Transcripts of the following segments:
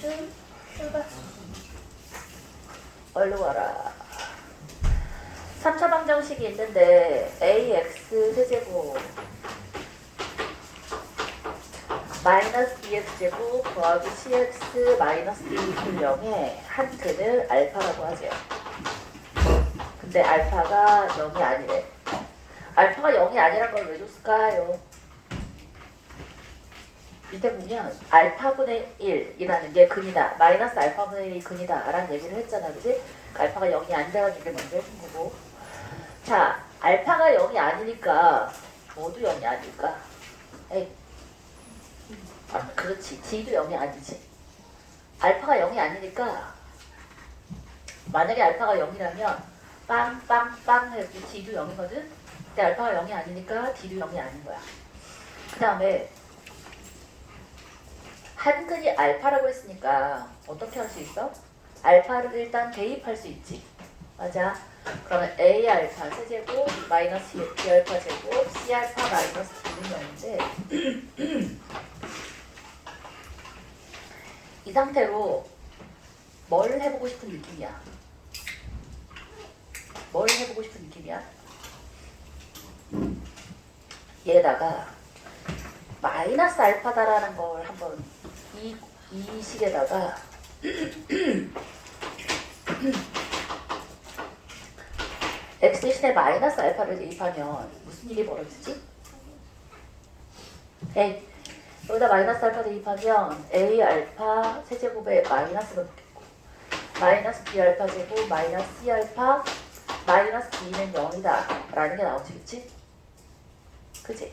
준 출발. 얼른 와라. 3차 방정식이 있는데 ax 세제곱 마이너스 bx제곱 더하기 cx 마이너스 d 이퀄 0의 한 근을 알파라고 하죠. 근데 알파가 0이 아니래. 알파가 0이 아니란 걸 왜 줬을까요? 밑에 보면 알파분의 1이라는 게 근이다. 마이너스 알파분의 1이 근이다. 라는 얘기를 했잖아. 그지? 그러니까 알파가 0이 아니다라는 얘기를 먼저 해준 거고. 자, 알파가 0이 아니니까 모두 0이 아닐까? 에이. 아, 그렇지. D도 0이 아니지. 알파가 0이 아니니까 만약에 알파가 0이라면 빵빵빵 해서 D도 0이거든? 근데 알파가 0이 아니니까 D도 0이 아닌 거야. 그 다음에 한근이 알파라고 했으니까 어떻게 할 수 있어? 알파를 일단 대입할 수 있지. 맞아. 그러면 A 알파 세제곱 마이너스 B 알파 제곱 C 알파 마이너스 D는 0인데 이 상태로 뭘 해보고 싶은 느낌이야? 뭘 해보고 싶은 느낌이야? 얘에다가 마이너스 알파다라는 걸 한번 이 식에다가 x 대신에 마이너스 알파를 대입하면 무슨 일이 벌어지지? 에이, 여기다 마이너스 알파 대입하면 a 알파 세제곱에 마이너스가 붙겠고 마이너스 b 알파 제곱 마이너스 c 알파 마이너스 b는 0이다 라는 게 나오지, 그치? 그치?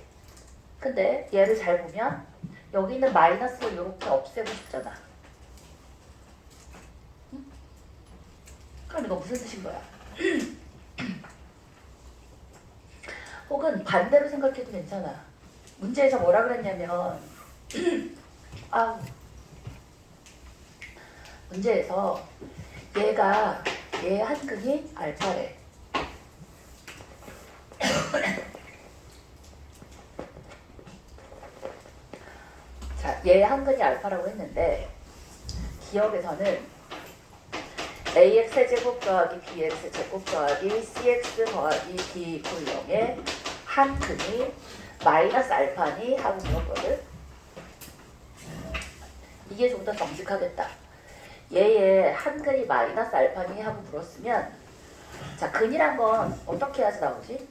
근데 얘를 잘 보면 여기 있는 마이너스를 이렇게 없애고 싶잖아. 응? 그럼 이거 무슨 뜻인 거야? 혹은 반대로 생각해도 괜찮아. 문제에서 뭐라 그랬냐면 문제에서 얘 한근이 알파래. 자, 얘 한근이 알파라고 했는데 기억에서는 ax 세제곱 더하기 bx 제곱 더하기 cx 더하기 d 이퀄 0의 한 근이 마이너스 알파니 하고 물었거든. 이게 좀 더 정직하겠다. 얘의 한 근이 마이너스 알파니 하고 물었으면 자, 근이란 건 어떻게 해야지 나오지?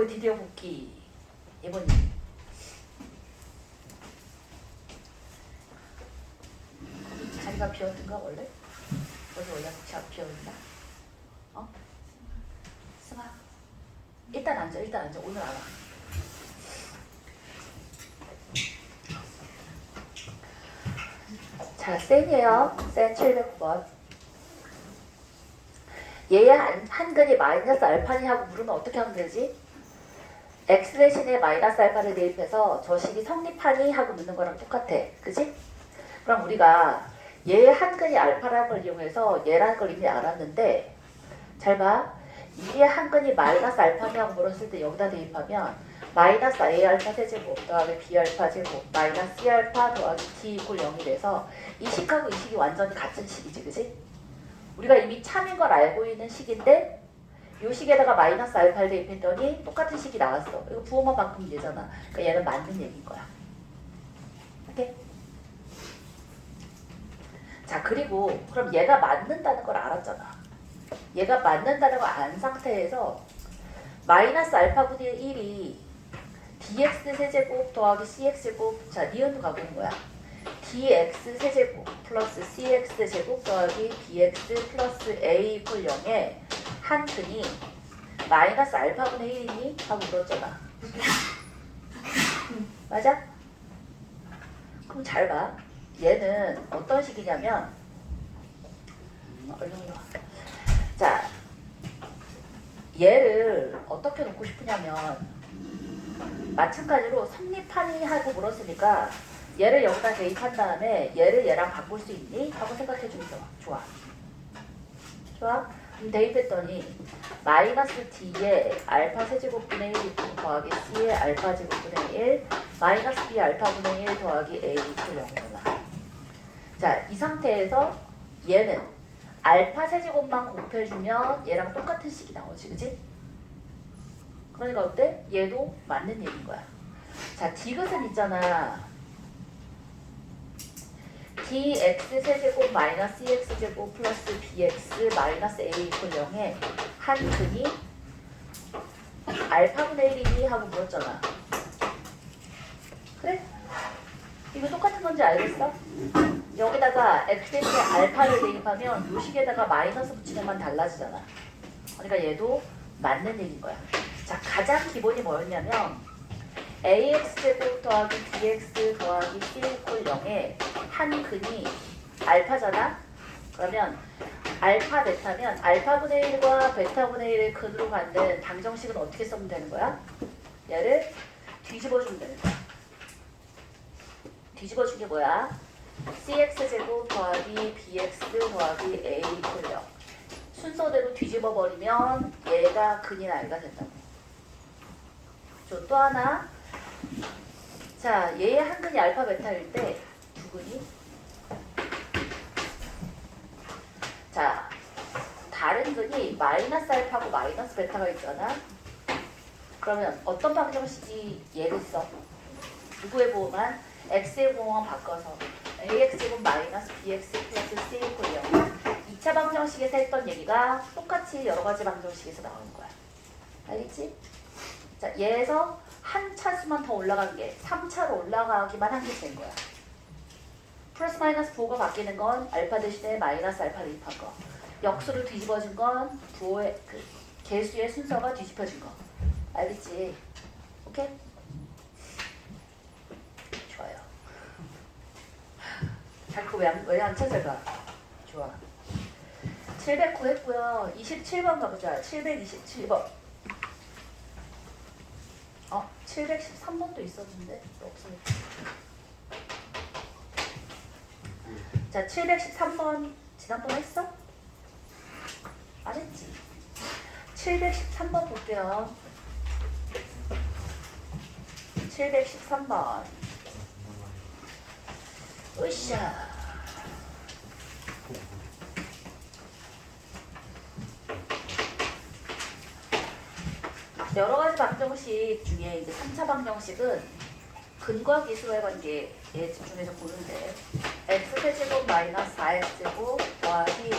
드디어 복귀. 이번님. 자리가 비었는가 원래? 어디 원래 혹시 안 비어있나? 어? 승아. 일단 앉아. 오늘 안 와. 자, 센이에요. 센 709번. 얘의 한근이 마이너스 알파니 하고 물으면 어떻게 하면 되지? x 대신에 마이너스 알파를 대입해서 저 식이 성립하니 하고 묻는 거랑 똑같아. 그지? 그럼 우리가 얘의 한근이 알파라는 걸 이용해서 얘라는 걸 이미 알았는데 잘 봐. 이게 한근이 마이너스 알파니 하고 물었을 때 여기다 대입하면 마이너스 a 알파 세제곱 더하기 b 알파 제곱 마이너스 c 알파 더하기 d 이퀄 0이 돼서 이 식하고 이 식이 완전히 같은 식이지. 그지? 우리가 이미 참인 걸 알고 있는 식인데 요 식에다가 마이너스 알파를 대입했더니 똑같은 식이 나왔어. 이거 부호만 바꾸면 되잖아. 그러니까 얘는 맞는 얘기인 거야. 오케이? 자, 그리고 그럼 얘가 맞는다는 걸 알았잖아. 얘가 맞는다는 걸 안 상태에서 마이너스 알파분의 1이 dx 세제곱 더하기 cx 제곱 자, 니은도 가고 있는 거야. dx 세제곱 플러스 cx 제곱 더하기 bx 플러스 a 이퀄 0의 한 근이 마이너스 알파분의 1이니? 하고 물었잖아. 맞아? 그럼 잘 봐. 얘는 어떤 식이냐면 얼른 와. 자, 얘를 어떻게 놓고 싶으냐면 마찬가지로 성립하니 하고 물었으니까 얘를 여기다 대입한 다음에 얘를 얘랑 바꿀 수 있니? 하고 생각해 주면 좋아. 좋아? 대입했더니 마이너스 D의 알파 세제곱분의 1 더하기 C의 알파 제곱분의 1 마이너스 B 알파분의 1 더하기 A 이퀄 0이구나. 자, 이 상태에서 얘는 알파 세제곱만 곱해주면 얘랑 똑같은 식이 나오지, 그지? 그러니까 어때? 얘도 맞는 얘기인 거야. 자, 디귿은 있잖아. dx 세제곱 마이너스 ex 제곱 플러스 bx 마이너스 a 이퀄 0에 한 근이 알파분의 1이니 하고 물었잖아. 그래? 이거 똑같은 건지 알겠어? 여기다가 x에 알파를 대입하면 요 식에다가 마이너스 붙이면만 달라지잖아. 그러니까 얘도 맞는 얘기인 거야. 자, 가장 기본이 뭐였냐면 ax제곱 더하기 bx 더하기 c 이퀄 0에 한 근이 알파잖아? 그러면 알파 베타면 알파분의 1과 베타분의 1의 근으로 갖는 방정식은 어떻게 쓰면 되는 거야? 얘를 뒤집어주면 되는 거야. 뒤집어준 게 뭐야? cx제곱 더하기 bx 더하기 a 이퀄 0 순서대로 뒤집어버리면 얘가 근이 나이가 된다고. 또 하나. 자, 얘의 한 근이 알파 베타일 때 두 근이 자, 다른 근이 마이너스 알파고 마이너스 베타가 있잖아. 그러면 어떤 방정식이 얘를 써? 누구의 보호만? x의 보호만 바꿔서 ax제곱 마이너스 bx 플러스 c 이퀄 0 2차 방정식에서 했던 얘기가 똑같이 여러 가지 방정식에서 나오는 거야. 알겠지? 자, 얘에서 한 차수만 더 올라간 게 3차로 올라가기만 한 게 된 거야. 플러스 마이너스 부호가 바뀌는 건 알파 대신에 마이너스 알파 대입한 거. 역수를 뒤집어준 건 부호의 그 개수의 순서가 뒤집혀진 거. 알겠지? 오케이? 좋아요. 자, 그거 왜안 찾아가? 좋아. 709 했고요. 27번 가보자. 727번. 713번도 있었는데 없으니까. 자, 713번 지난번 했어? 안 했지? 713번 볼게요. 713번. 으쌰. 여러 가지 방정식 중에 이제 3차 방정식은 근과 기수의 관계에 집중해서 보는데 x세제곱 마이너스 4x제곱 더하기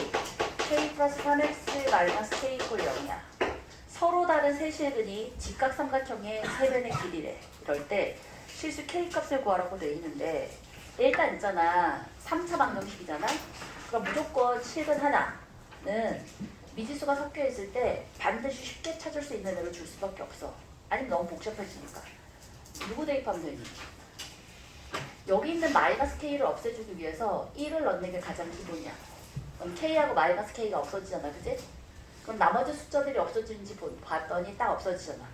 k 플러스 3x 마이너스 k 이퀄 0이야. 서로 다른 세시의 근이 직각삼각형의 3변의 길이래. 이럴 때 실수 k 값을 구하라고 돼 있는데 일단 있잖아. 3차 방정식이잖아. 그럼 무조건 실근 하나는 미지수가 섞여 있을 때 반드시 쉽게 찾을 수 있는 애를 줄 수밖에 없어. 아니면 너무 복잡해지니까. 누구 대입하면 되니? 여기 있는 마이너스 k를 없애주기 위해서 1을 넣는 게 가장 기본이야. 그럼 k하고 마이너스 k가 없어지잖아, 그지? 그럼 나머지 숫자들이 없어지는지 봤더니 딱 없어지잖아.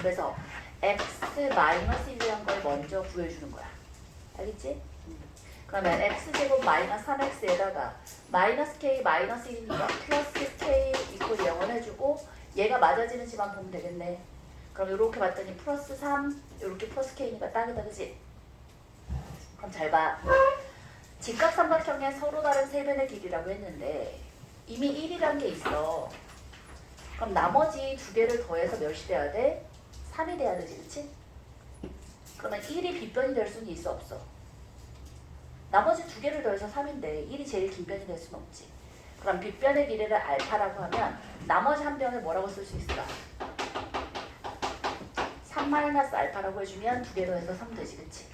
그래서 x 마이너스 1이라는 걸 먼저 구해주는 거야. 알겠지? 그러면 x제곱 마이너스 3x에다가 마이너스 k 마이너스 1이니까 플러스 k 이퀄 0을 해주고 얘가 맞아지는지만 보면 되겠네. 그럼 이렇게 봤더니 플러스 3 이렇게 플러스 k니까 딱이다, 그지? 그럼 잘 봐. 직각삼각형의 서로 다른 세변의 길이라고 했는데 이미 1이란 게 있어. 그럼 나머지 두 개를 더해서 몇이 돼야 돼? 3이 돼야 되지, 그치? 그러면 1이 빗변이 될 수는 있어, 없어? 나머지 두 개를 더해서 3인데 1이 제일 긴 변이 될 수는 없지. 그럼 빗변의 길이를 알파라고 하면 나머지 한 변을 뭐라고 쓸 수 있을까? 3 마이너스 알파라고 해주면 두 개 더해서 3 되지, 그치?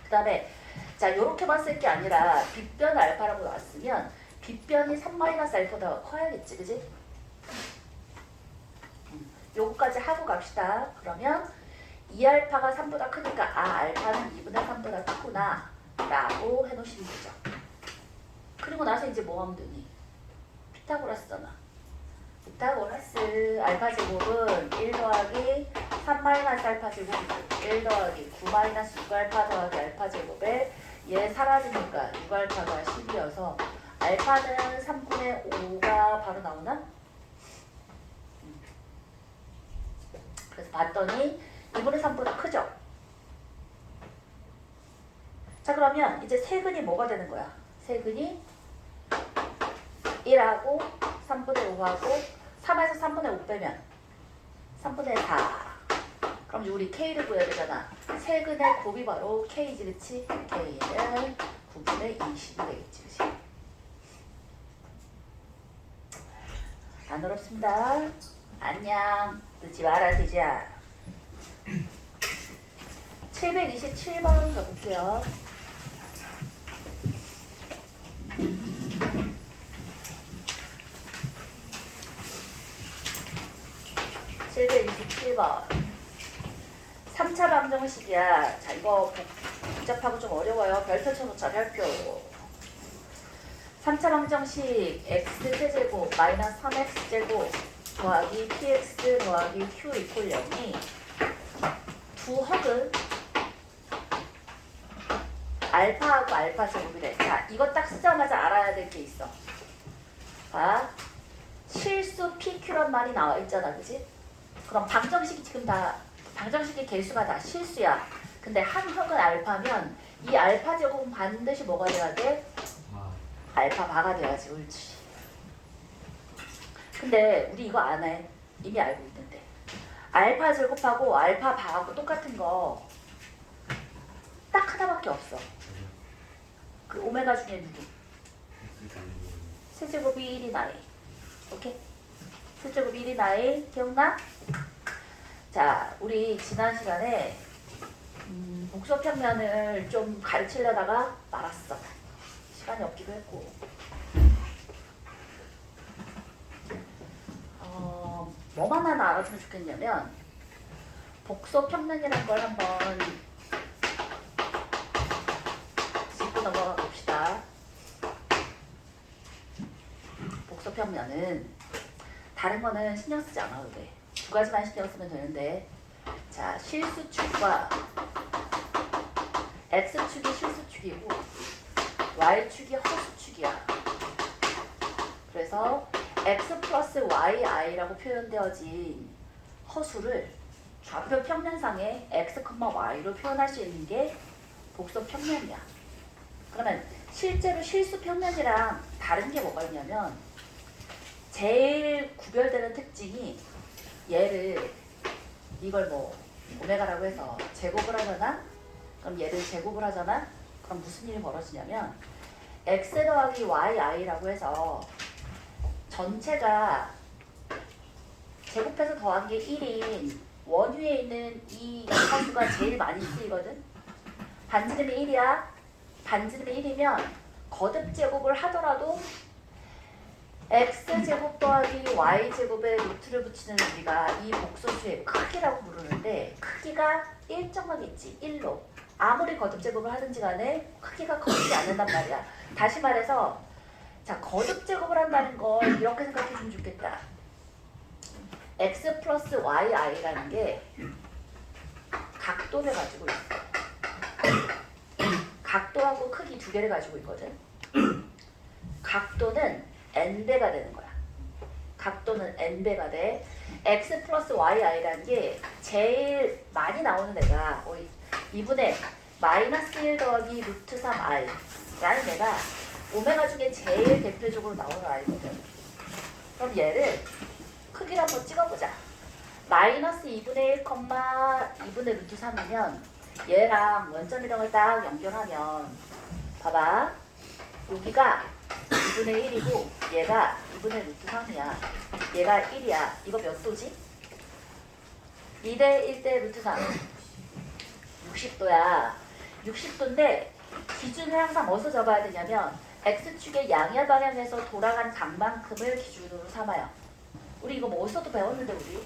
그 다음에 자, 요렇게만 쓸 게 아니라 빗변 알파라고 나왔으면 빗변이 3 마이너스 알파보다 커야겠지, 그치? 요거까지 하고 갑시다. 그러면 2알파가 3보다 크니까 알파는 2분의 3보다 크구나 라고 해놓으시면 되죠. 그리고 나서 이제 뭐 하면 되니? 피타고라스잖아. 피타고라스 알파 제곱은 1 더하기 3 마이너스 알파 제곱 1 더하기 9 마이너스 6알파 더하기 알파 제곱에 얘 사라지니까 6알파가 10이어서 알파는 3분의 5가 바로 나오나? 그래서 봤더니 2분의 3보다 크죠? 자, 그러면 이제 세근이 뭐가 되는 거야? 세근이 1하고 3분의 5하고 3에서 3분의 5 빼면 3분의 4. 그럼 우리 K를 구해야 되잖아. 세근의 곱이 바로 K지, 그치? K는 9분의 20이 되겠지, 그치? 안 어렵습니다. 안녕. 늦지 마라, 되자. 727번 가볼게요. 727번 3차 방정식이야. 자, 이거 복잡하고 좀 어려워요. 별표 쳐놓자, 별표. 3차 방정식 x제곱 마이너스 3x제곱 더하기 px 더하기 q 이퀄 0이 두 헉은 알파하고 알파 제곱이래. 자, 이거 딱 쓰자마자 알아야 될 게 있어. 봐. 실수 PQ란 말이 나와 있잖아, 그지? 그럼 방정식이 지금 다, 방정식의 개수가 다 실수야. 근데 한 헉은 알파면 이 알파 제곱은 반드시 뭐가 돼야 돼? 알파 바가 돼야지, 옳지. 근데 우리 이거 안 해. 이미 알고 있는데. 알파 제곱하고 알파 바하고 똑같은 거 딱 하나밖에 없어. 그 오메가 중에 누구? 세제곱이 1이 나이. 오케이? 세제곱이 1이 나이. 기억나? 자, 우리 지난 시간에 복소평면을 좀 가르치려다가 말았어. 시간이 없기도 했고. 뭐만 하나 알아주면 좋겠냐면 복소평면이라는 걸 한번 짚고 넘어가 봅시다. 복소평면은 다른 거는 신경 쓰지 않아도 돼. 두 가지만 신경 쓰면 되는데, 자, 실수축과 x축이 실수축이고 y축이 허수축이야. 그래서 x 플러스 yi라고 표현되어진 허수를 좌표 평면상에 x, y로 표현할 수 있는 게 복소 평면이야. 그러면 실제로 실수 평면이랑 다른 게 뭐가 있냐면 제일 구별되는 특징이 얘를 이걸 뭐 오메가라고 해서 제곱을 하잖아? 그럼 얘를 제곱을 하잖아? 그럼 무슨 일이 벌어지냐면 x 더하기 yi라고 해서 전체가 제곱해서 더한 게 1인 원위에 있는 이 함수가 제일 많이 쓰이거든. 반지름이 1이야. 반지름이 1이면 거듭 제곱을 하더라도 x제곱 더하기 y제곱에 루트를 붙이는 우리가 이 복소수의 크기라고 부르는데 크기가 일정하겠지. 1로. 아무리 거듭 제곱을 하든지 간에 크기가 커지지 않는단 말이야. 다시 말해서 자, 거듭 제곱을 한다는 걸 이렇게 생각해 주면 좋겠다. x 플러스 yi라는 게 각도를 가지고 있어. 각도하고 크기 두 개를 가지고 있거든. 각도는 n배가 되는 거야. 각도는 n배가 돼. x 플러스 yi라는 게 제일 많이 나오는 애가 2분의 마이너스 1 더하기 루트 3i 라는 애가 오메가 중에 제일 대표적으로 나오는 아이거든. 그럼 얘를 크기를 한번 찍어보자. 마이너스 2분의 1, 2분의 루트 3이면 얘랑 원점이랑을 딱 연결하면 봐봐. 여기가 2분의 1이고 얘가 2분의 루트 3이야. 얘가 1이야. 이거 몇 도지? 2대 1대 루트 3. 60도야. 60도인데 기준을 항상 뭐서 잡아야 되냐면 x축의 양의 방향에서 돌아간 각만큼을 기준으로 삼아요. 우리 이거 뭐 어디서도 배웠는데 우리?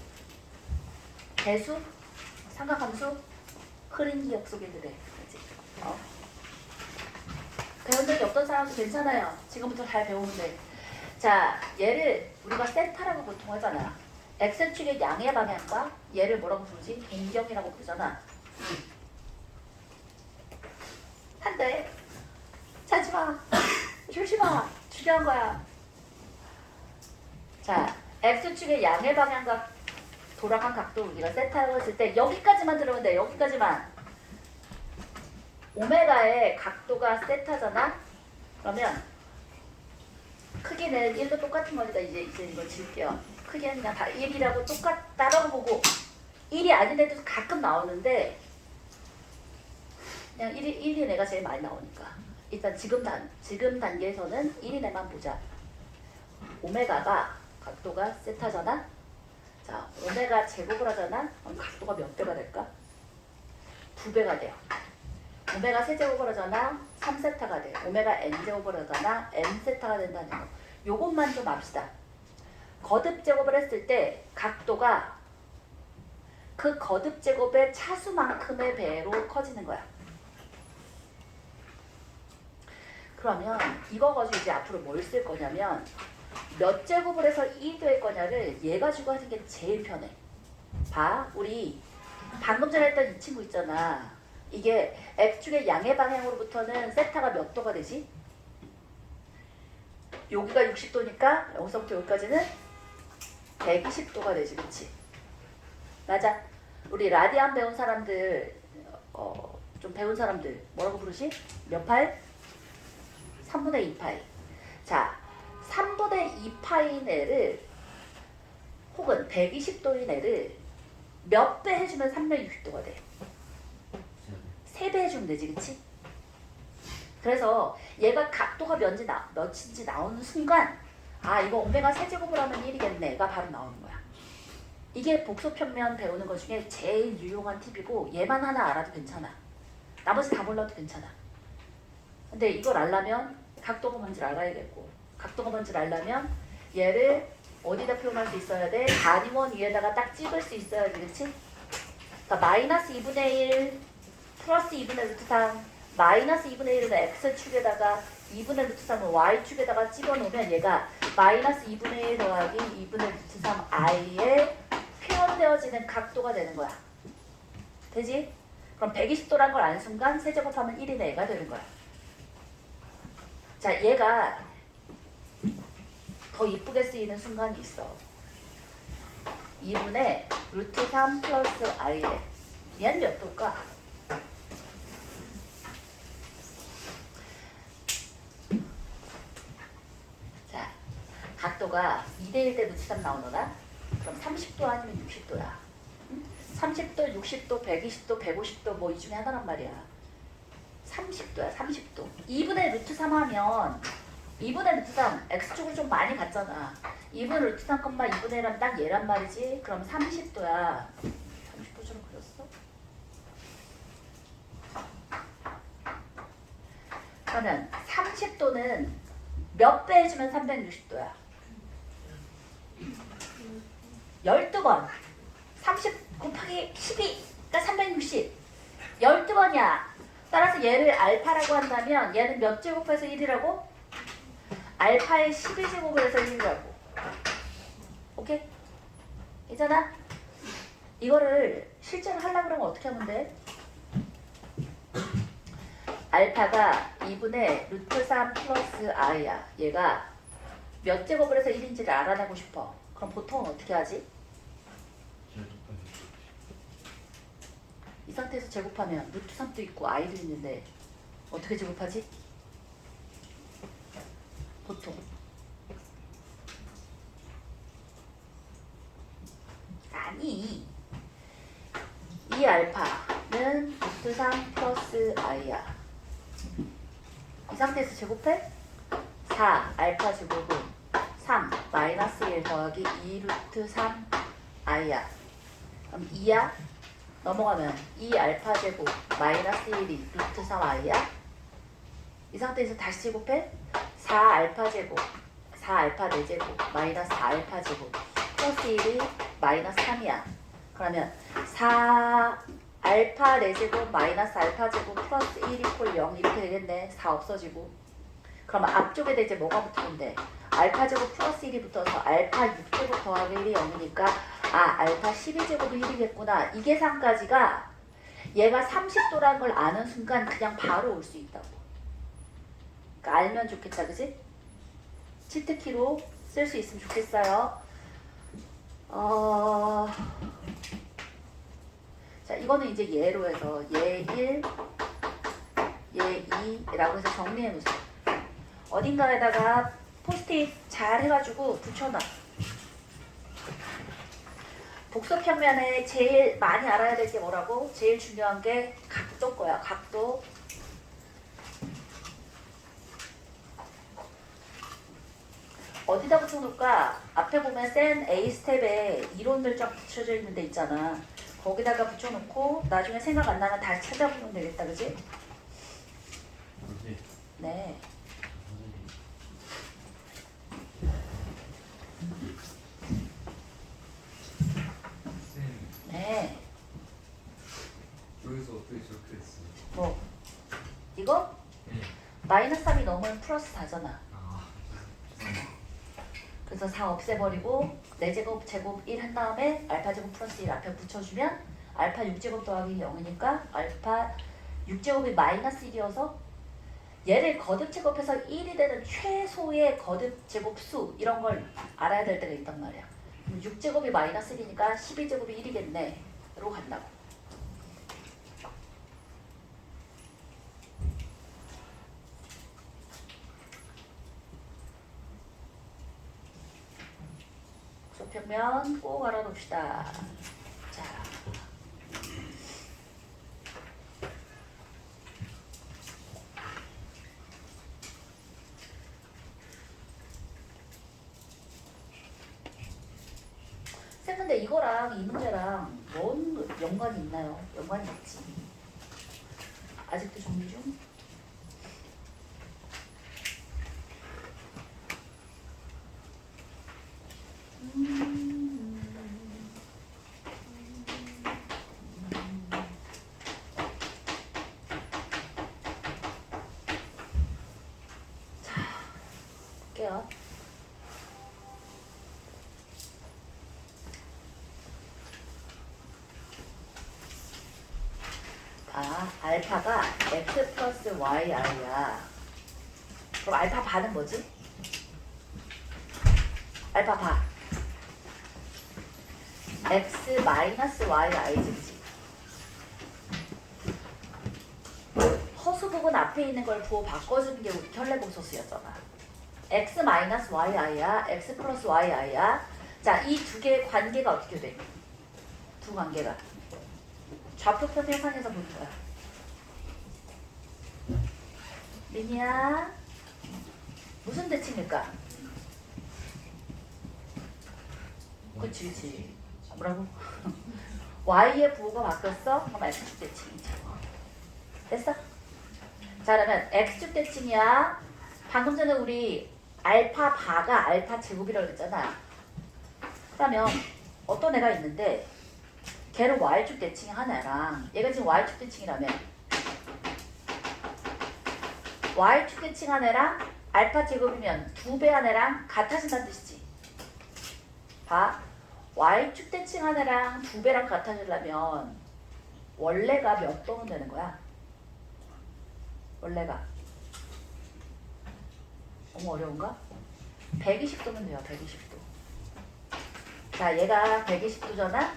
배수? 삼각함수? 흐린 기억 속에 그래. 그치? 배운 적이 없던 사람도 괜찮아요. 지금부터 잘 배우면 돼. 자, 얘를 우리가 세타라고 보통 하잖아. x축의 양의 방향과 얘를 뭐라고 부르지? 동경이라고 부르잖아. 한대 자지마, 조심아, 중요한 거야. 자, X축의 양의 방향과 돌아간 각도 우리가 세타라고 했을 때 여기까지만 들으면 돼. 여기까지만. 오메가의 각도가 세타잖아? 그러면 크기는 1도 똑같은 거니까 이제 이거 질게요. 크기는 그냥 다 1이라고 똑같다라고 보고 1이 아닌 애도 가끔 나오는데 그냥 1이 내가 제일 많이 나오니까 일단 지금 단계에서는 1인 애만 보자. 오메가가 각도가 세타잖아? 자, 오메가 제곱을 하잖아? 그럼 각도가 몇 배가 될까? 2배가 돼요. 오메가 세제곱을 하잖아? 3세타가 돼. 오메가 n제곱을 하잖아? n세타가 된다는 거. 요것만 좀 압시다. 거듭 제곱을 했을 때 각도가 그 거듭 제곱의 차수만큼의 배로 커지는 거야. 그러면 이거 가지고 이제 앞으로 뭘 쓸 거냐면 몇 제곱을 해서 2 될 거냐를 얘 가지고 하는 게 제일 편해. 봐. 우리 방금 전에 했던 이 친구 있잖아. 이게 X축의 양의 방향으로부터는 세타가 몇 도가 되지? 여기가 60도니까 여기서부터 여기까지는 120도가 되지. 그치? 맞아. 우리 라디안 배운 사람들 좀 배운 사람들 뭐라고 부르지? 몇 파이? 3분의 2파이. 자, 3분의 2파인 애를 혹은 120도인 애를 몇 배 해주면 360도가 돼? 3배 해주면 되지, 그치? 그래서 얘가 각도가 몇인지 나오는 순간 아, 이거 오메가 세제곱을 하면 1이겠네가 바로 나오는 거야. 이게 복소평면 배우는 것 중에 제일 유용한 팁이고 얘만 하나 알아도 괜찮아. 나머지 다 몰라도 괜찮아. 근데 이걸 알려면 각도가 뭔지를 알아야겠고 각도가 뭔지를 알려면 얘를 어디다 표현할 수 있어야 돼? 단위원 위에다가 딱 찍을 수 있어야지, 그치? 그러니까 마이너스 2분의 1 플러스 2분의 루트 3 마이너스 2분의 1은 x축에다가 2분의 루트 3은 y축에다가 찍어놓으면 얘가 마이너스 2분의 1 더하기 2분의 루트 3 i에 표현되어지는 각도가 되는 거야. 되지? 그럼 120도란 걸 아는 순간 세제곱하면 1인의 애가 되는 거야. 자, 얘가 더 이쁘게 쓰이는 순간이 있어. 2분의 루트 3 플러스 i에 얘는 몇 도일까? 자, 각도가 2대1 대 루트 3 나오너라? 그럼 30도 아니면 60도야. 30도, 60도, 120도, 150도 뭐 이 중에 하나란 말이야. 30도야, 30도. 2분의 루트 3 하면 2분의 루트 3, x축으로 좀 많이 갔잖아. 2분의 루트 3, 2분의 1 하면 딱 얘란 말이지. 그럼 30도야. 30도처럼 그렸어? 그러면 30도는 몇 배 해주면 360도야? 12번. 30 곱하기 12가 360. 12번이야. 따라서 얘를 알파라고 한다면 얘는 몇 제곱해서 1이라고? 알파의 12제곱을 해서 1이라고. 오케이? 있잖아? 이거를 실제로 하려고 그러면 어떻게 하면 돼? 알파가 2분의 루트 3 플러스 i야. 얘가 몇 제곱을 해서 1인지를 알아내고 싶어. 그럼 보통은 어떻게 하지? 이 상태에서 제곱하면 루트 3도 있고 i도 있는데 어떻게 제곱하지? 보통 아니 이 알파는 루트 3 플러스 i야. 이 상태에서 제곱해? 4 알파 제곱은 3 마이너스 1 더하기 2 루트 3 i야. 그럼 2야? 넘어가면 2 알파 제곱 마이너스 1이 루트 3 i야. 이 상태에서 다시 제곱해? 4 알파 제곱 4 알파 4제곱 마이너스 4 알파 제곱 플러스 1이 마이너스 3이야. 그러면 4 알파 4제곱 마이너스 알파 제곱 플러스 1 이퀄 0 이렇게 되겠네. 4 없어지고. 그러면 앞쪽에다 이제 뭐가 붙으면 돼? 알파 제곱 플러스 1이 붙어서 알파 6제곱 더하기 1이 0이니까 아 알파 12제곱이 1이겠구나. 이 계산까지가 얘가 30도라는 걸 아는 순간 그냥 바로 올 수 있다고. 그러니까 알면 좋겠다, 그지? 치트키로 쓸 수 있으면 좋겠어요. 자, 이거는 이제 예로 해서 예 1, 예 2라고 해서 정리해 놓으세요. 어딘가에다가 포스트잇 잘 해가지고 붙여놔. 복소 평면에 제일 많이 알아야 될 게 뭐라고? 제일 중요한 게 각도 거야. 각도. 어디다 붙여놓을까? 앞에 보면 센 A 스텝에 이론들 쫙 붙여져 있는 데 있잖아. 거기다가 붙여놓고 나중에 생각 안 나면 다시 찾아보면 되겠다. 그지? 네. 네. 여기서 어떻게 저렇게 됐어요? 뭐 이거? 네. 마이너스 3이 넘으면 플러스 4잖아. 아, 그래서 4 없애버리고 4제곱 제곱 1 한 다음에 알파 제곱 플러스 1 앞에 붙여주면 알파 6제곱 더하기 0이니까 알파 6제곱이 마이너스 1이어서 얘를 거듭 제곱해서 1이 되는 최소의 거듭 제곱 수 이런 걸 알아야 될 때가 있단 말이야. 6제곱이 마이너스 1이니까 12제곱이 1이겠네 로 간다고. 소평면 꼭 알아둡시다. 자, 쌤 근데 이거랑 이 문제랑 뭔 연관이 있나요? 연관이 있지. 아직도 정리 중? 자, 볼게요. 아, 알파가 x 플러스 yi야. 그럼 알파 바는 뭐지? 알파 바. x 마이너스 yi지. 허수 부분 앞에 있는 걸 부호 바꿔주는 게 우리 혈례복소수였잖아. x 마이너스 yi야. x 플러스 yi야. 자, 이 두 개의 관계가 어떻게 돼? 두 관계가. 좌표 평면상에서 보는 거야. 미니야 무슨 대칭일까? 그치. 뭐라고? y의 부호가 바뀌었어? 그럼 x축 대칭이지. 됐어? 자, 그러면 x축 대칭이야. 방금 전에 우리 알파 바가 알파 제곱이라고 했잖아. 그러면 어떤 애가 있는데 걔를 y축 대칭이 한 애랑 얘가 지금 y축 대칭이라며 y축 대칭 한 애랑 알파 제곱이면 2배 한 애랑 같아진다는 뜻이지. 봐. y축 대칭 한 애랑 2배랑 같아지려면 원래가 몇 도면 되는 거야? 원래가 너무 어려운가? 120도면 돼요. 120도. 자, 얘가 120도잖아?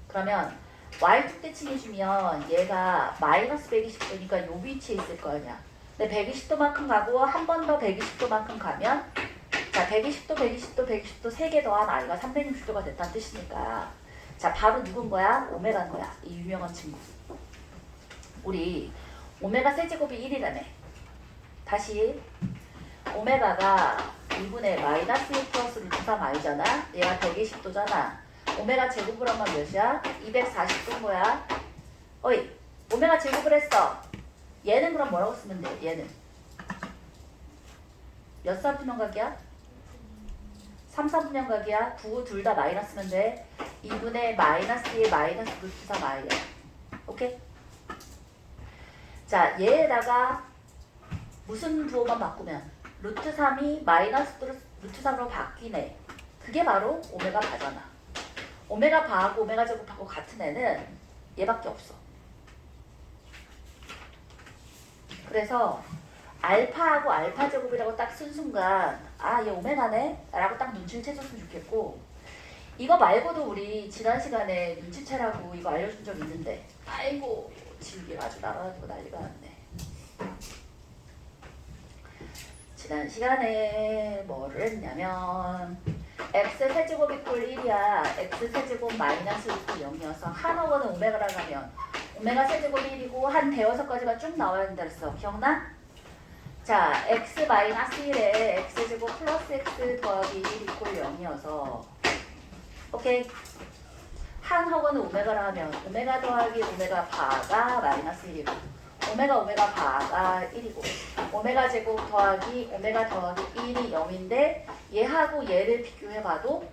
그러면 y축 대칭 해주면 얘가 마이너스 120도니까 요 위치에 있을 거 아니야. 근데 120도만큼 가고 한 번 더 120도만큼 가면 자, 120도, 120도, 120도 3개 더한 i가 360도가 됐다는 뜻이니까 자, 바로 누군 거야? 오메가인 거야. 이 유명한 친구. 우리 오메가 세제곱이 1이라네. 다시 오메가가 2분의 마이너스 1 플러스 루트 3 i잖아. 얘가 120도잖아. 오메가 제곱을 하면 몇이야? 240도인 거야. 어이, 오메가 제곱을 했어. 얘는 그럼 뭐라고 쓰면 돼? 얘는 몇 사분면각이야? 3, 4분면각이야. 9, 둘 다 마이너스면 돼. 2분의 마이너스 1 마이너스 루트 3 i야. 오케이? 자, 얘에다가 무슨 부호만 바꾸면 루트 3이 마이너스 루트 3으로 바뀌네. 그게 바로 오메가 바잖아. 오메가 바하고 오메가 제곱하고 같은 애는 얘밖에 없어. 그래서 알파하고 알파 제곱이라고 딱 쓴 순간 아 얘 오메가네? 라고 딱 눈치를 채줬으면 좋겠고 이거 말고도 우리 지난 시간에 눈치채라고 이거 알려준 적 있는데 아이고 지우개 아주 날아다니고 난리가 났네. 지난 시간에 뭐를 했냐면 x 세제곱 이꼴 1이야 x 세제곱 마이너스 이꼴 0이어서 한 어원은 오메가라고 하면 오메가 세제곱이 1이고 한 대여섯까지가 쭉 나와야 된다 그랬어. 기억나? 자 x 마이너스 1에 x제곱 플러스 x 더하기 1 이꼴 0이어서 오케이 한 허건은 오메가라 하면 오메가 더하기 오메가 바가 마이너스 1이고 오메가 바가 1이고 오메가 제곱 더하기 오메가 더하기 1이 0인데 얘하고 얘를 비교해봐도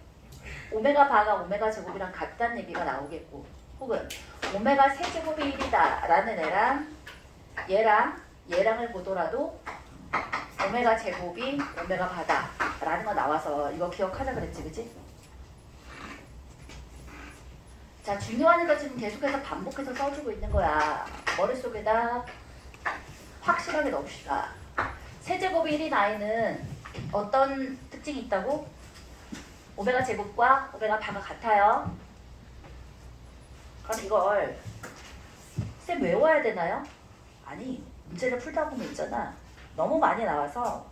오메가 바가 오메가 제곱이랑 같다는 얘기가 나오겠고 혹은 오메가 세제곱이 1이다 라는 애랑 얘랑을 보더라도 오메가 제곱이 오메가 바다 라는 거 나와서 이거 기억하자 그랬지 그치? 자 중요하니까 지금 계속해서 반복해서 써주고 있는 거야. 머릿속에다 확실하게 넣읍시다. 세제곱이 1인 i는 어떤 특징이 있다고? 오메가 제곱과 오메가 바가 같아요. 그럼 이걸 쌤 외워야 되나요? 아니 문제를 풀다 보면 있잖아. 너무 많이 나와서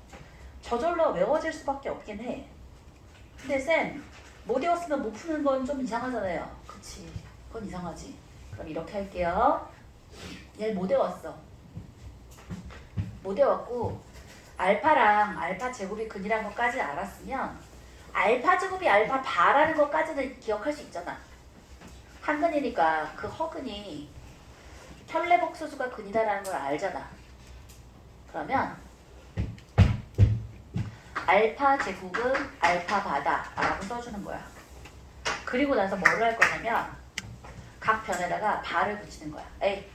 저절로 외워질 수밖에 없긴 해. 근데 쌤 못 외웠으면 못 푸는 건 좀 이상하잖아요. 그치? 그건 이상하지. 그럼 이렇게 할게요. 얘 못 외웠어. 못 외웠고 알파랑 알파 제곱이 근이란 것까지 알았으면 알파 제곱이 알파 바라는 것까지는 기억할 수 있잖아. 한근이니까 그 허근이 현례복소수가 근이다라는 걸 알잖아. 그러면 알파 제곱은 알파 바다 라고 써주는 거야. 그리고 나서 뭐를 할 거냐면 각 변에다가 바를 붙이는 거야. 에이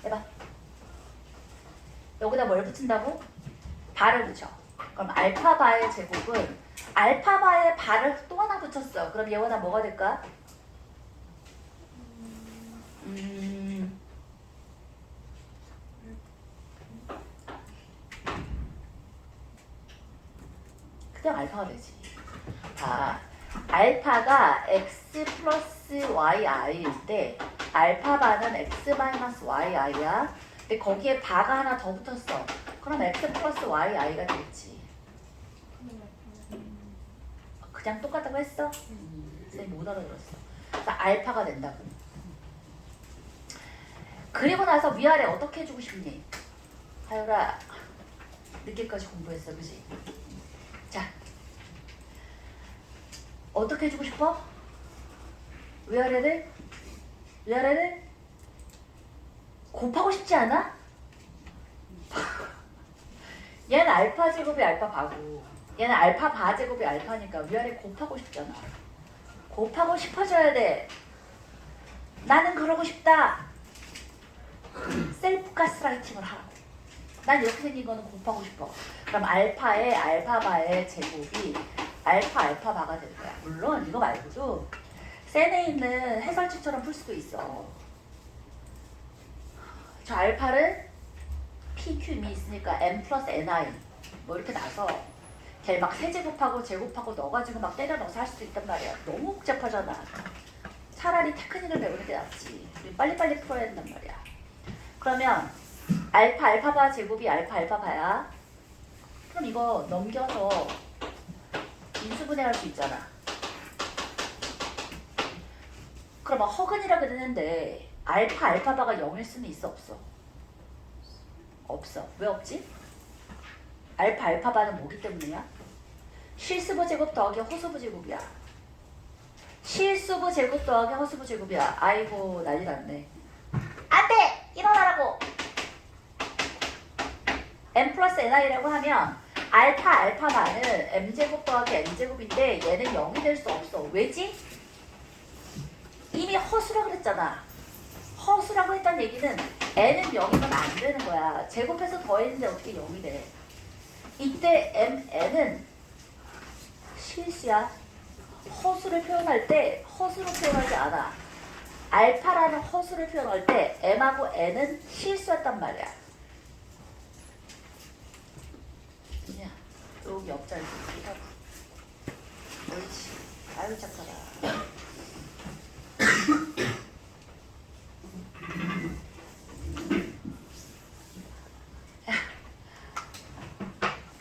해봐. 여기다 뭘 붙인다고? 바를 붙여. 그럼 알파 바의 제곱은 알파 바의 바를 또 하나 붙였어. 그럼 얘보다 뭐가 될까? 그냥 알파가 되지. 아, 알파가 x 플러스 yi일 때 알파바는 x 마이너스 yi야. 근데 거기에 바가 하나 더 붙었어. 그럼 x 플러스 yi가 되겠지. 그냥 똑같다고 했어? 쌤 못 알아들었어. 그러니까 알파가 된다고. 그리고 나서 위아래 어떻게 해주고 싶니? 하율아 늦게까지 공부했어 그지? 자 어떻게 해주고 싶어? 위아래를 곱하고 싶지 않아? 얘는 알파 제곱이 알파 바고 얘는 알파 바 제곱이 알파니까 위아래 곱하고 싶잖아. 곱하고 싶어져야 돼. 나는 그러고 싶다. 셀프 가스라이팅을 하라고. 난 이렇게 생긴 거는 곱하고 싶어. 그럼 알파의 알파바의 제곱이 알파바가 될 거야. 물론 이거 말고도 센에 있는 해설칙처럼 풀 수도 있어. 저 알파를 PQ미 있으니까 M 플러스 NI 뭐 이렇게 나서 걔 막 세제곱하고 제곱하고 넣어가지고 막 때려 넣어서 할 수도 있단 말이야. 너무 복잡하잖아. 차라리 테크닉을 배우는 게 낫지. 우리 빨리빨리 풀어야 된단 말이야. 그러면 알파바 제곱이 알파바야. 그럼 이거 넘겨서 인수분해할 수 있잖아. 그럼 허근이라 그랬는데 알파바가 0일 수는 있어 없어? 없어. 왜 없지? 알파바는 뭐기 때문이야? 실수부 제곱 더하기 허수부 제곱이야. 실수부 제곱 더하기 허수부 제곱이야. 아이고 난리 났네. 안돼! 일어나라고! m 플러스 ni라고 하면 알파바는 m제곱 더하기 n제곱인데 얘는 0이 될 수 없어. 왜지? 이미 허수라 그랬잖아. 허수라고 했던 얘기는 n은 0이면 안 되는 거야. 제곱해서 더했는데 어떻게 0이 돼? 이때 n은 실수야. 허수를 표현할 때 허수로 표현하지 않아. 알파라는 허수를 표현할 때 m하고 n은 실수였단 말이야. 여기 옆자리 이렇게 하고. 옳지. 아유 착하다.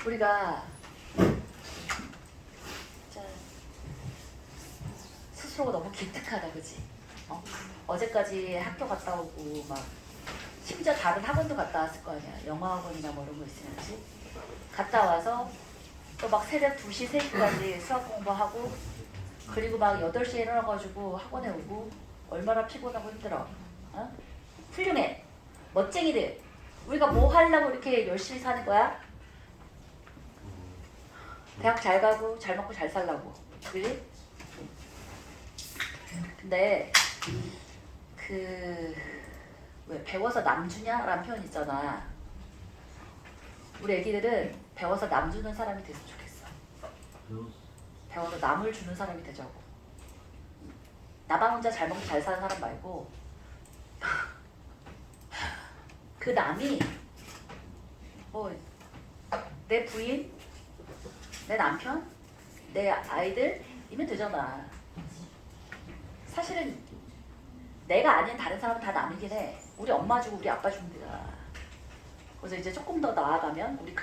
우리가 진짜 스스로가 너무 기특하다, 그치? 어제까지 학교 갔다 오고 막 심지어 다른 학원도 갔다 왔을 거 아니야. 영어학원이나 뭐 이런 거 있으면, 그치? 갔다 와서 또 막 새벽 2시, 3시까지 수학 공부하고 그리고 막 8시에 일어나가지고 학원에 오고 얼마나 피곤하고 힘들어. 어? 훌륭해. 멋쟁이들. 우리가 뭐 하려고 이렇게 열심히 사는 거야? 대학 잘 가고 잘 먹고 잘 살라고. 그지? 근데 왜 배워서 남주냐? 라는 표현 있잖아. 우리 애기들은 배워서 남 주는 사람이 됐으면 좋겠어. 배워서 남을 주는 사람이 되자고. 나만 혼자 잘 먹고 잘 사는 사람 말고 그 남이 내 부인, 내 남편, 내 아이들이면 되잖아. 사실은 내가 아닌 다른 사람은 다 남이긴 해. 우리 엄마 주고 우리 아빠 주면 되잖아. 그래서 이제 조금 더 나아가면 우리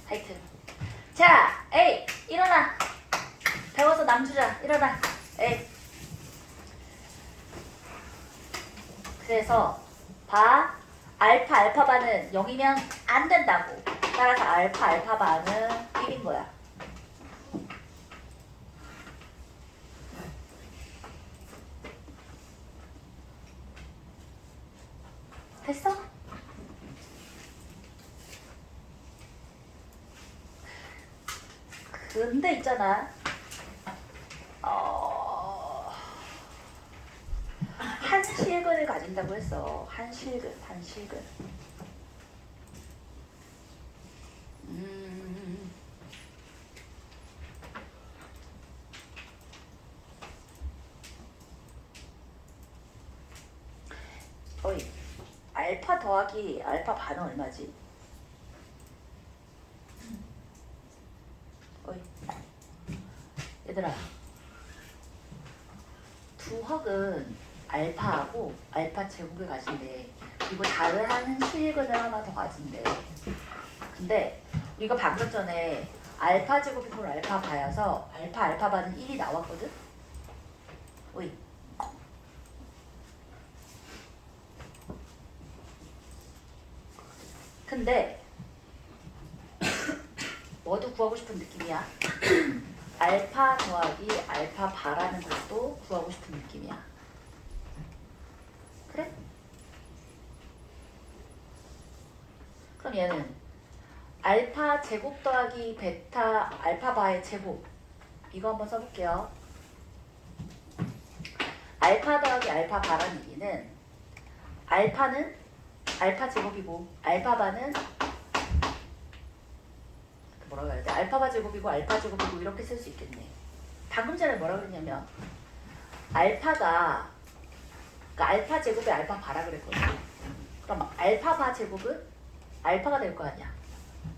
하여튼 자, 에이 일어나. 배워서 남 주자. 일어나. 에이. 그래서 알파바는 0이면 안 된다고. 따라서 알파바는 1인 거야. 됐어? 근데 있잖아. 한실근을 가진다고 했어. 한실근. 알파 더하기 알파 반은 얼마지? 얘들아, 두학은 알파하고 알파 제곱을 가진대. 그리고 다른 한 실근을 하나 더 가진대. 근데 우리가 방금 전에 알파 제곱이 볼 알파 바여서 알파바는 1이 나왔거든? 근데 뭐도 구하고 싶은 느낌이야. 알파 더하기 알파 바라는 것도 구하고 싶은 느낌이야. 그래? 그럼 얘는 알파 제곱 더하기 베타 알파바의 제곱. 이거 한번 써볼게요. 알파 더하기 알파 바라는 얘기는 알파는 알파 제곱이고 알파바는 뭐라고 해야 돼? 알파바 제곱이고 알파 제곱이고 이렇게 쓸 수 있겠네. 방금 전에 뭐라고 그랬냐면 알파가 그러니까 알파 제곱에 알파 바라 그랬거든. 그럼 알파바 제곱은 알파가 될 거 아니야.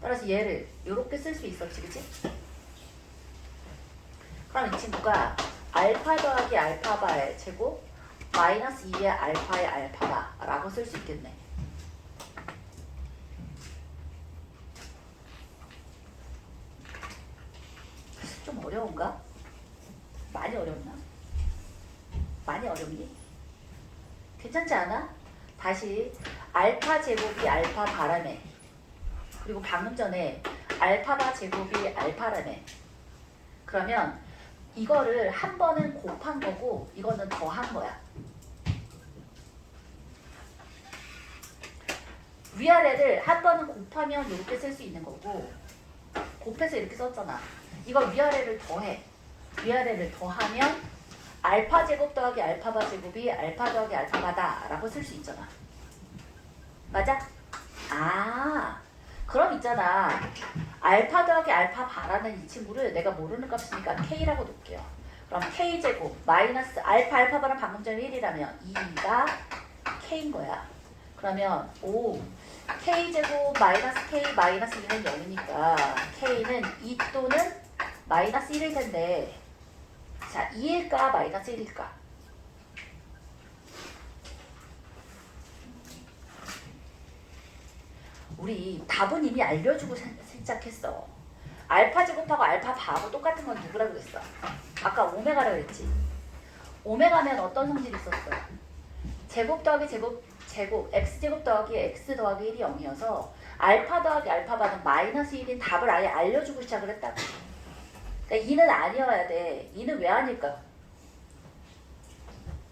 따라서 얘를 이렇게 쓸 수 있었지, 그치? 그럼 이 친구가 알파 더하기 알파바의 제곱 마이너스 2의 알파의 알파바라고 쓸 수 있겠네. 좀 어려운가? 많이 어렵나? 많이 어렵니? 괜찮지 않아? 다시 알파 제곱이 알파 바라네. 그리고 방금 전에 알파바 제곱이 알파라네. 그러면 이거를 한 번은 곱한 거고 이거는 더한 거야. 위아래를 한 번은 곱하면 이렇게 쓸 수 있는 거고 곱해서 이렇게 썼잖아. 이거 위아래를 더해. 위아래를 더하면 알파 제곱 더하기 알파바 제곱이 알파 더하기 알파바다 라고 쓸 수 있잖아. 맞아? 그럼 있잖아. 알파 더하기 알파바라는 이 친구를 내가 모르는 값이니까 K라고 놓을게요. 그럼 K제곱 마이너스 알파바는 방금 전에 1이라면 2가 K인 거야. 그러면 k제곱 마이너스 k 마이너스 2는 0이니까 k는 2 또는 마이너스 1일 텐데 자 2일까 마이너스 1일까? 우리 답은 이미 알려주고 시작했어. 알파 제곱하고 알파 바하고 똑같은 건 누구라 그랬어? 아까 오메가라 그랬지. 오메가면 어떤 성질이 있었어? 제곱 더하기 제곱 x제곱 더하기 x 더하기 1이 0이어서 알파 더하기 알파 바는 마이너스 1인 답을 아예 알려주고 시작을 했다고. 그러니까 2는 아니어야 돼. 2는 왜 아닐까?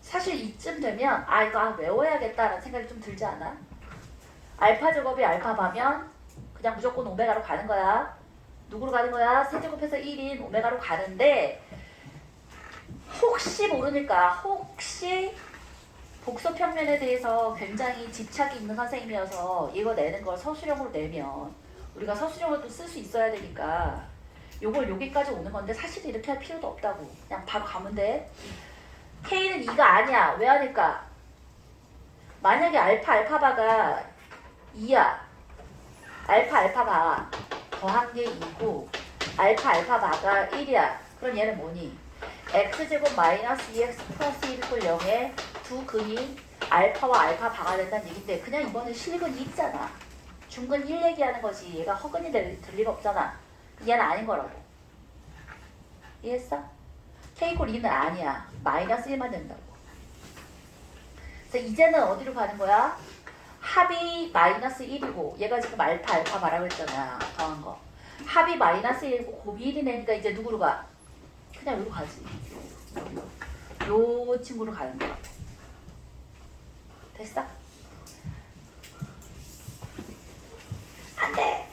사실 이쯤 되면 아 이거 외워야겠다라는 생각이 좀 들지 않아? 알파 제곱이 알파 바면 그냥 무조건 오메가로 가는 거야. 누구로 가는 거야? 세제곱해서 1인 오메가로 가는데 혹시 모르니까 혹시 복소평면에 대해서 굉장히 집착이 있는 선생님이어서 이거 내는 걸 서술형으로 내면 우리가 서술형을 또 쓸 수 있어야 되니까 요걸 여기까지 오는 건데 사실 이렇게 할 필요도 없다고. 그냥 바로 가면 돼. K는 2가 아니야. 왜 아닐까? 만약에 알파바가 2야. 알파바 더한 게 2고 알파바가 1이야. 그럼 얘는 뭐니? x제곱 마이너스 2x 플러스 1 이꼴 0에 두 근이 알파와 알파바가 된다는 얘기인데 그냥 이번에 실근 1이잖아. 중근 1 얘기하는 거지. 얘가 허근이 될 리가 없잖아. 얘는 아닌 거라고. 이해했어? k 이꼴 2는 아니야. 마이너스 1만 된다고. 그래서 이제는 어디로 가는 거야? 합이 마이너스 1이고 얘가 지금 알파바라고 했잖아. 더한 거. 합이 마이너스 1이고 곱이 1이니까 이제 누구로 가? 그냥 여기로 가지. 요 친구로 가는 거야. 됐어? 안 돼!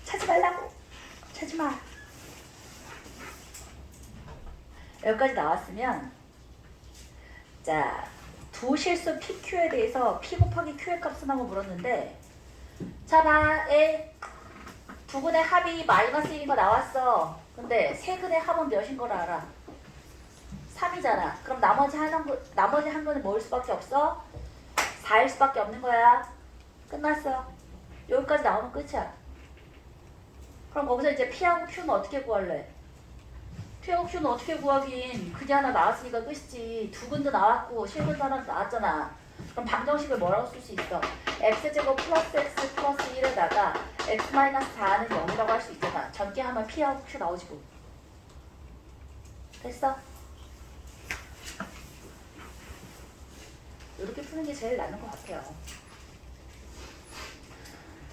차지 말라고! 차지 마! 여기까지 나왔으면 자, 두 실수 PQ에 대해서 P 곱하기 Q의 값은 하고 물었는데 자 봐, 두 근의 합이 마이너스 1인 거 나왔어. 근데 세 근의 합은 몇인 걸 알아? 3이잖아. 그럼 나머지 한 근은 뭐일 수밖에 없어? 4일 수밖에 없는 거야. 끝났어. 여기까지 나오면 끝이야. 그럼 거기서 이제 P하고 Q는 어떻게 구할래? P하고 Q는 어떻게 구하긴 그게 하나 나왔으니까 끝이지. 두 근도 나왔고 실근도 하나 나왔잖아. 그럼 방정식을 뭐라고 쓸 수 있어? x제곱 플러스 x 플러스 1에다가 x 마이너스 4는 0이라고 할 수 있잖아. 전개하면 P하고 Q 나오지 뭐. 됐어? 이렇게 푸는 게 제일 낫는 것 같아요.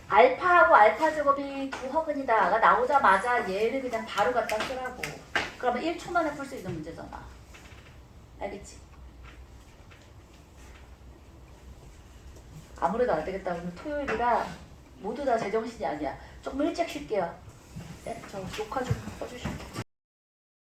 알파하고 알파 제곱이 두 허근이다가 나오자마자 얘를 그냥 바로 갖다 쓰라고. 그러면 1초 만에 풀 수 있는 문제잖아. 알겠지? 아무래도 안 되겠다. 오늘 토요일이라 모두 다 제정신이 아니야. 조금 일찍 쉴게요. 네? 저 녹화 좀 꺼주시면.